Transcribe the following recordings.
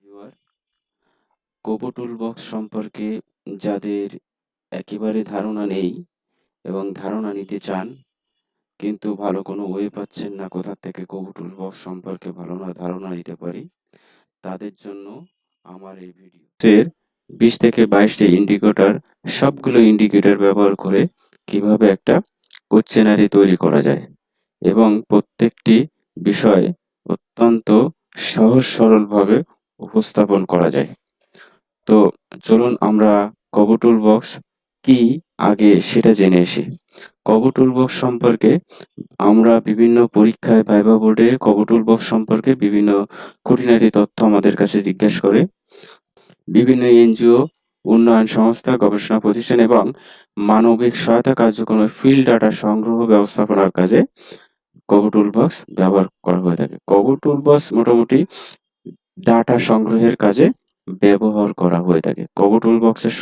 Viewer, Kobo toolbox সম্পর্কে যাদের একেবারে ধারণা নেই এবং ধারণা নিতে চান কিন্তু ভালো কোনো ওয়ে পাচ্ছেন না কোথা থেকে কোবো টুলবক্স সম্পর্কে ভালো ধারণা নিতে পারি, তাদের জন্য আমার এই ভিডিও 20 থেকে 22টি ইন্ডিকেটর, সবগুলো ইন্ডিকেটর ব্যবহার করে কিভাবে একটা কোশ্চেনারি তৈরি করা যায় এবং প্রত্যেকটি বিষয় অত্যন্ত সহজ সরলভাবে উপস্থাপন করা যায়। তো চলুন আমরা কোবো টুলবক্স কি আগে সেটা জেনে আসি। কোবো টুলবক্স সম্পর্কে আমরা বিভিন্ন পরীক্ষায় ভাইভা বোর্ডে কোবো টুলবক্স সম্পর্কে বিভিন্ন খুঁটিনাটি তথ্য আমাদের কাছে জিজ্ঞেস করে। বিভিন্ন এনজিও, উন্নয়ন সংস্থা, গবেষণা প্রতিষ্ঠান এবং মানবিক সহায়তা কার্যক্রমে ফিল্ড ডাটা সংগ্রহ ব্যবস্থাপনার কাজে কোবো টুলবক্স ব্যবহার করা হয়ে থাকে। কোবো টুলবক্স মোটামুটি ডাটা সংগ্রহের কাজে ব্যবহার করা হয়ে থাকে। কোবো টুলবক্সের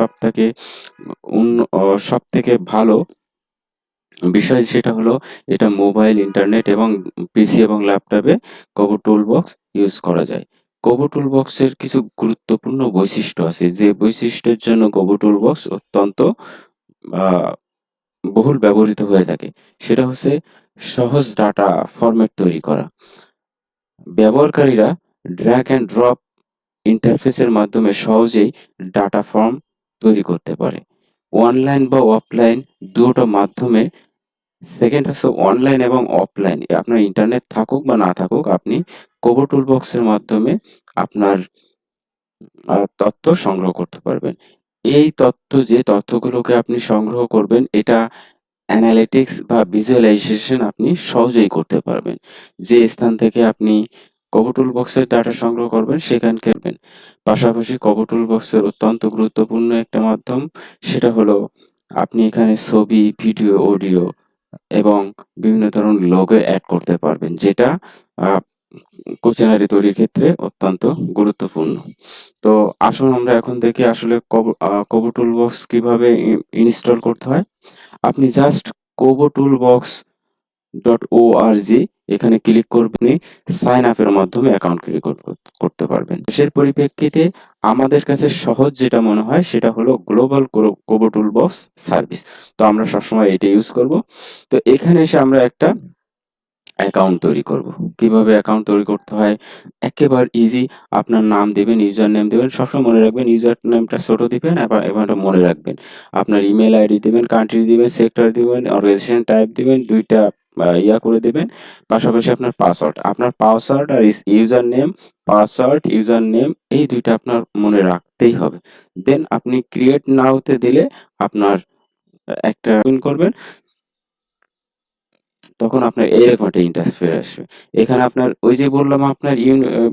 সবথেকে ভালো বিষয় সেটা হলো এটা মোবাইল, ইন্টারনেট এবং পিসি এবং ল্যাপটপে কোবো টুলবক্স ইউজ করা যায়। কোবো টুলবক্সের কিছু গুরুত্বপূর্ণ বৈশিষ্ট্য আছে যে বৈশিষ্ট্যের জন্য কোবো টুলবক্স অত্যন্ত বহুল ব্যবহৃত হয়ে থাকে। সেটা হচ্ছে সহজ ডাটা ফরম্যাট তৈরি করা। ব্যবহারকারীরা ড্র্যাগ অ্যান্ড ড্রপ ইন্টারফেসের মাধ্যমে সহজেই ডাটা ফর্ম তৈরি করতে পারে। অনলাইন বা অফলাইন দুটো মাধ্যমে। সেকেন্ড হচ্ছে অনলাইন এবং অফলাইন, আপনার ইন্টারনেট থাকুক বা না থাকুক, আপনি কোবো টুলবক্সের মাধ্যমে আপনার তথ্য সংগ্রহ করতে পারবেন। এই যে তথ্যগুলোকে আপনি সংগ্রহ করবেন, এটা অ্যানালিটিক্স বা ভিজুয়ালাইজেশন আপনি সহজেই করতে পারবেন। যে স্থান থেকে আপনি কোবো টুলবক্সের ডাটা সংগ্রহ করবেন সেখানকে পাশাপাশি কোবো টুলবক্সের অত্যন্ত গুরুত্বপূর্ণ একটা মাধ্যম, সেটা হলো আপনি এখানে ছবি, ভিডিও, অডিও এবং বিভিন্ন ধরনের লোগো অ্যাড করতে পারবেন, যেটা কোশ্চেনারি তৈরির ক্ষেত্রে অত্যন্ত গুরুত্বপূর্ণ। তো আসুন আমরা এখন দেখি আসলে কোবো টুলবক্স কিভাবে ইনস্টল করতে হয়। আপনি জাস্ট kobotoolbox.org এখানে ক্লিক করবেন, সাইন আপের মাধ্যমে অ্যাকাউন্ট ক্রিয়েট করতে পারবেন। দেশের পরিপ্রেক্ষিতে আমাদের কাছে সহজ যেটা মনে হয় সেটা হলো গ্লোবাল কোবো টুলবক্স সার্ভিস। তো আমরা সবসময় এটা ইউজ করব। তো এখানে এসে আমরা একটা অ্যাকাউন্ট তৈরি করব। কিভাবে অ্যাকাউন্ট তৈরি করতে হয়? একেবারে ইজি। আপনার নাম দিবেন, ইউজার নেম দিবেন। সবসময় মনে রাখবেন ইউজার নেমটা ছোট দিবেন, আবার এটা মনে রাখবেন। আপনার ইমেল আইডি দিবেন, কান্ট্রি দিবেন, সেক্টর দিবেন, অর্গানাইজেশন টাইপ দিবেন, ২ টা করে দিবেন। পাশাপাশি আপনার পাসওয়ার্ড। আপনার পাসওয়ার্ড আর ইউজার নেম এই ২ টা আপনার মনে রাখতেই হবে। দেন আপনি ক্রিয়েট নাও তে দিলে আপনার একটা করবেন। তখন আপনার এরকম একটা ইন্টারফেস আসবে। এখানে আপনার ওই যে বললাম আপনার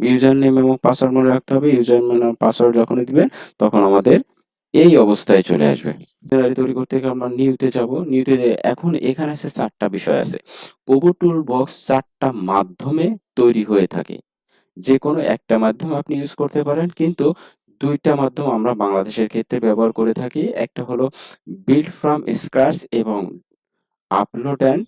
ইউজার নেম এবং পাসওয়ার্ড মনে রাখতে হবে। ইউজার নেম পাসওয়ার্ড যখনই দিবেন তখন আমাদের এই অবস্থায় চলে আসবে। গ্যালারি তৈরি করতে গেলে আমরা নিউতে যাব। নিউতে এখন এখানে আছে ৪ টা বিষয় আছে। কোবো টুলবক্স ৪ টা মাধ্যমে তৈরি হয়ে থাকে। যেকোনো একটা মাধ্যম আপনি ইউজ করতে পারেন, কিন্তু ২ টা মাধ্যম আমরা বাংলাদেশের ক্ষেত্রে ব্যবহার করে থাকি। একটা হলো বিল্ড ফ্রম স্ক্র্যাচ এবং আপলোড অ্যান্ড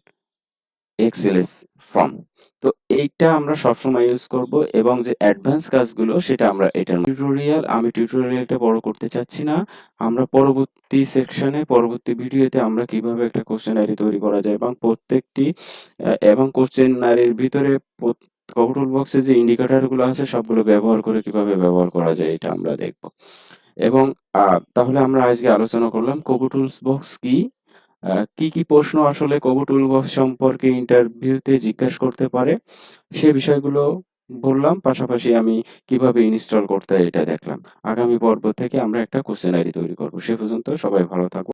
এক্সএলএস ফর্ম। তো এইটা আমরা সবসময় ইউজ করব এবং যে অ্যাডভান্স কাজগুলো সেটা আমরা এটার আমি টিউটোরিয়ালটা বড় করতে চাচ্ছি না। আমরা পরবর্তী সেকশনে, পরবর্তী ভিডিওতে আমরা কিভাবে একটা কোশ্চেনারি তৈরি করা যায় এবং প্রত্যেকটি এবং কোশ্চেনারির ভিতরে কোবো টুলবক্সে যে ইন্ডিকেটর গুলো আছে সবগুলো ব্যবহার করে কিভাবে ব্যবহার করা যায় এটা আমরা দেখব। এবং তাহলে আমরা আজকে আলোচনা করলাম কোবো টুলবক্স কি, কি প্রশ্ন আসলে কোবো টুলবক্স সম্পর্কে ইন্টারভিউতে জিজ্ঞাসা করতে পারে সে বিষয়গুলো বললাম। পাশাপাশি আমি কিভাবে ইনস্টল করতে হয় এটা দেখলাম। আগামী পর্ব থেকে আমরা একটা কোশ্চেনারি তৈরি করব। সে পর্যন্ত সবাই ভালো থাকুন।